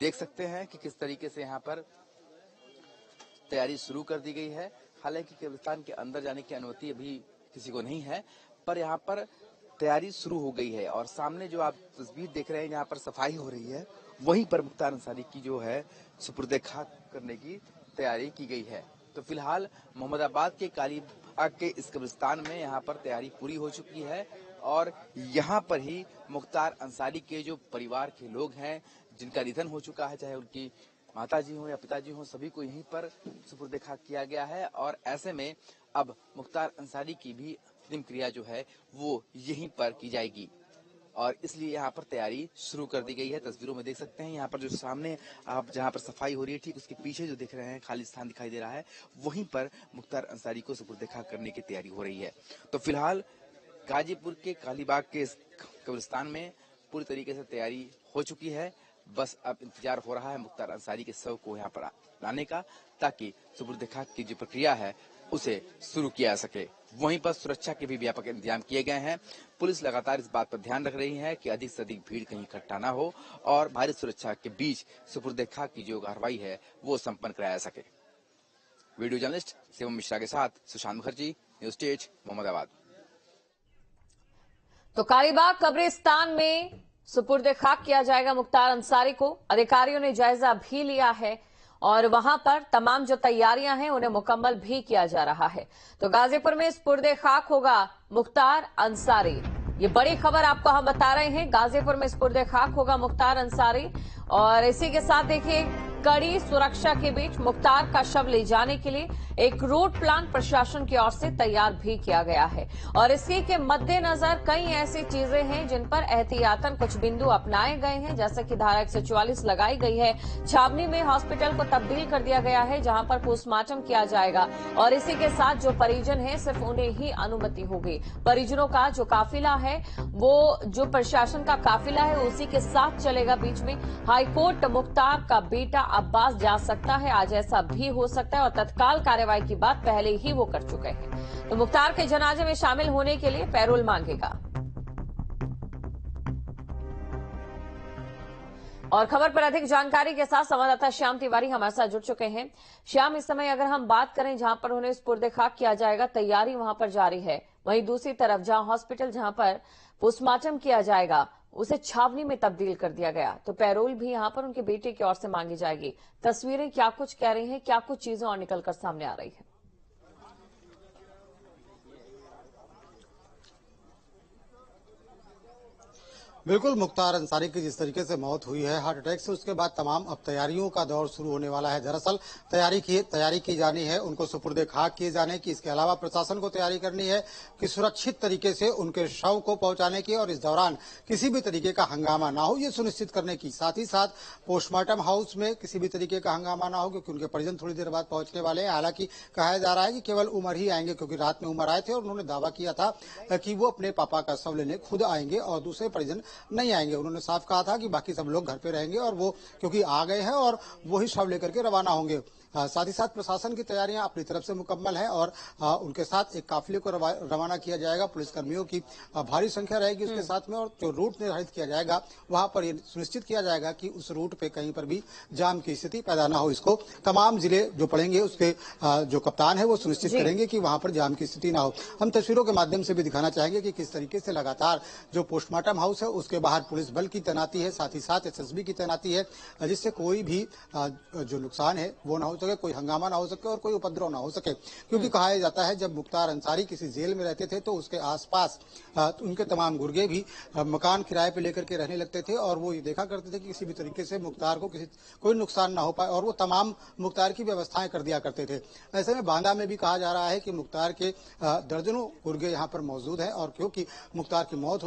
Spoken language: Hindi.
देख सकते हैं कि किस तरीके से यहाँ पर तैयारी शुरू कर दी गई है। हालांकि कब्रिस्तान के अंदर जाने की अनुमति अभी किसी को नहीं है, पर यहाँ पर तैयारी शुरू हो गई है। और सामने जो आप तस्वीर देख रहे हैं, यहाँ पर सफाई हो रही है, वहीं पर मुख्तार अंसारी की जो है सुपुर्द खाक करने की तैयारी की गई है। तो फिलहाल मोहम्मदाबाद के कालीबाग के इस कब्रिस्तान में यहाँ पर तैयारी पूरी हो चुकी है और यहाँ पर ही मुख्तार अंसारी के जो परिवार के लोग हैं, जिनका निधन हो चुका है, चाहे उनकी माताजी हो या पिताजी हो, सभी को यहीं पर सुपुर्द खाक किया गया है। और ऐसे में अब मुख्तार अंसारी की भी अंतिम क्रिया जो है वो यहीं पर की जाएगी और इसलिए यहाँ पर तैयारी शुरू कर दी गई है। तस्वीरों में देख सकते हैं यहाँ पर जो सामने आप जहाँ पर सफाई हो रही है, ठीक उसके पीछे जो दिख रहे हैं खाली स्थान दिखाई दे रहा है, वहीं पर मुख्तार अंसारी को सुपुर्द खाक करने की तैयारी हो रही है। तो फिलहाल गाजीपुर के कालीबाग के इस कब्रिस्तान में पूरी तरीके से तैयारी हो चुकी है। बस अब इंतजार हो रहा है मुख्तार अंसारी के शव को यहाँ पर लाने का, ताकि सुपुर्द खाक की जो प्रक्रिया है उसे शुरू किया जा सके। वहीं पर सुरक्षा के भी व्यापक इंतजाम किए गए हैं। पुलिस लगातार इस बात पर ध्यान रख रही है कि अधिक से अधिक भीड़ कहीं इकट्ठा न हो और भारी सुरक्षा के बीच सुपुर्द खाक की जो कार्रवाई है वो संपन्न कराया जा सके। वीडियो जर्नलिस्ट शिवम मिश्रा के साथ सुशांत मुखर्जी, न्यूज स्टेज, मोहम्मदाबाद। तो कालीबाग कब्रिस्तान में सुपुर्द खाक किया जाएगा मुख्तार अंसारी को। अधिकारियों ने जायजा भी लिया है और वहां पर तमाम जो तैयारियां हैं उन्हें मुकम्मल भी किया जा रहा है। तो गाजीपुर में सुपुर्द खाक होगा मुख्तार अंसारी। ये बड़ी खबर आपको हम बता रहे हैं, गाजीपुर में सुपुर्द खाक होगा मुख्तार अंसारी। और इसी के साथ देखिए, कड़ी सुरक्षा के बीच मुख्तार का शव ले जाने के लिए एक रूट प्लान प्रशासन की ओर से तैयार भी किया गया है। और इसी के मद्देनजर कई ऐसी चीजें हैं जिन पर एहतियातन कुछ बिंदु अपनाए गए हैं, जैसे कि धारा 144 लगाई गई है। छावनी में हॉस्पिटल को तब्दील कर दिया गया है, जहां पर पोस्टमार्टम किया जाएगा। और इसी के साथ जो परिजन है, सिर्फ उन्हें ही अनुमति होगी। परिजनों का जो काफिला है, वो जो प्रशासन का काफिला है उसी के साथ चलेगा। बीच में हाईकोर्ट मुख्तार का बेटा अब्बास जा सकता है, आज ऐसा भी हो सकता है और तत्काल कार्रवाई की बात पहले ही वो कर चुके हैं। तो मुख्तार के जनाजे में शामिल होने के लिए पैरोल मांगेगा। और खबर पर अधिक जानकारी के साथ संवाददाता श्याम तिवारी हमारे साथ जुड़ चुके हैं। श्याम, इस समय अगर हम बात करें जहां पर उन्हें सुपुर्द खाक किया जाएगा, तैयारी वहां पर जारी है। वहीं दूसरी तरफ जहां हॉस्पिटल जहां पर पोस्टमार्टम किया जाएगा उसे छावनी में तब्दील कर दिया गया। तो पैरोल भी यहां पर उनके बेटे की ओर से मांगी जाएगी। तस्वीरें क्या कुछ कह रही हैं, क्या कुछ चीजें और निकलकर सामने आ रही है? बिल्कुल, मुख्तार अंसारी की जिस तरीके से मौत हुई है हार्ट अटैक से, उसके बाद तमाम अब तैयारियों का दौर शुरू होने वाला है। दरअसल तैयारी की जानी है उनको सुपुर्द खाक किए जाने की। इसके अलावा प्रशासन को तैयारी करनी है कि सुरक्षित तरीके से उनके शव को पहुंचाने की और इस दौरान किसी भी तरीके का हंगामा ना हो, ये सुनिश्चित करने की। साथ ही साथ पोस्टमार्टम हाउस में किसी भी तरीके का हंगामा ना हो, क्योंकि उनके परिजन थोड़ी देर बाद पहुंचने वाले हैं। हालांकि कहा जा रहा है कि केवल उमर ही आएंगे, क्योंकि रात में उमर आए थे और उन्होंने दावा किया था कि वो अपने पापा का शव लेने खुद आएंगे और दूसरे परिजन नहीं आएंगे। उन्होंने साफ कहा था कि बाकी सब लोग घर पे रहेंगे और वो क्योंकि आ गए हैं और वो ही शव लेकर के रवाना होंगे। साथ ही साथ प्रशासन की तैयारियां अपनी तरफ से मुकम्मल है और उनके साथ एक काफिले को रवाना किया जाएगा। पुलिसकर्मियों की भारी संख्या रहेगी उसके साथ में, और जो रूट निर्धारित किया जाएगा वहां पर यह सुनिश्चित किया जाएगा कि उस रूट पे कहीं पर भी जाम की स्थिति पैदा ना हो। इसको तमाम जिले जो पड़ेंगे उसके जो कप्तान है वो सुनिश्चित करेंगे कि वहां पर जाम की स्थिति ना हो। हम तस्वीरों के माध्यम से भी दिखाना चाहेंगे कि किस तरीके से लगातार जो पोस्टमार्टम हाउस है उसके बाहर पुलिस बल की तैनाती है, साथ ही साथ एसएसबी की तैनाती है, जिससे कोई भी जो नुकसान है वो ना हो सके, कोई हंगामा ना हो सके और कोई उपद्रव ना हो सके। क्योंकि कहा जाता है जब मुख्तार अंसारी किसी जेल में रहते थे तो उसके आसपास उनके तमाम गुर्गे भी मकान किराए पे लेकर के रहने लगते थे और वो ये देखा करते थे कि किसी भी तरीके से मुख्तार को कोई नुकसान ना हो पाए, और वो तमाम मुख्तार की व्यवस्थाएं कर दिया करते थे। ऐसे में बांदा में भी कहा जा रहा है कि मुख्तार के दर्जनों गुर्गे यहाँ पर मौजूद है और क्योंकि मुख्तार की मौत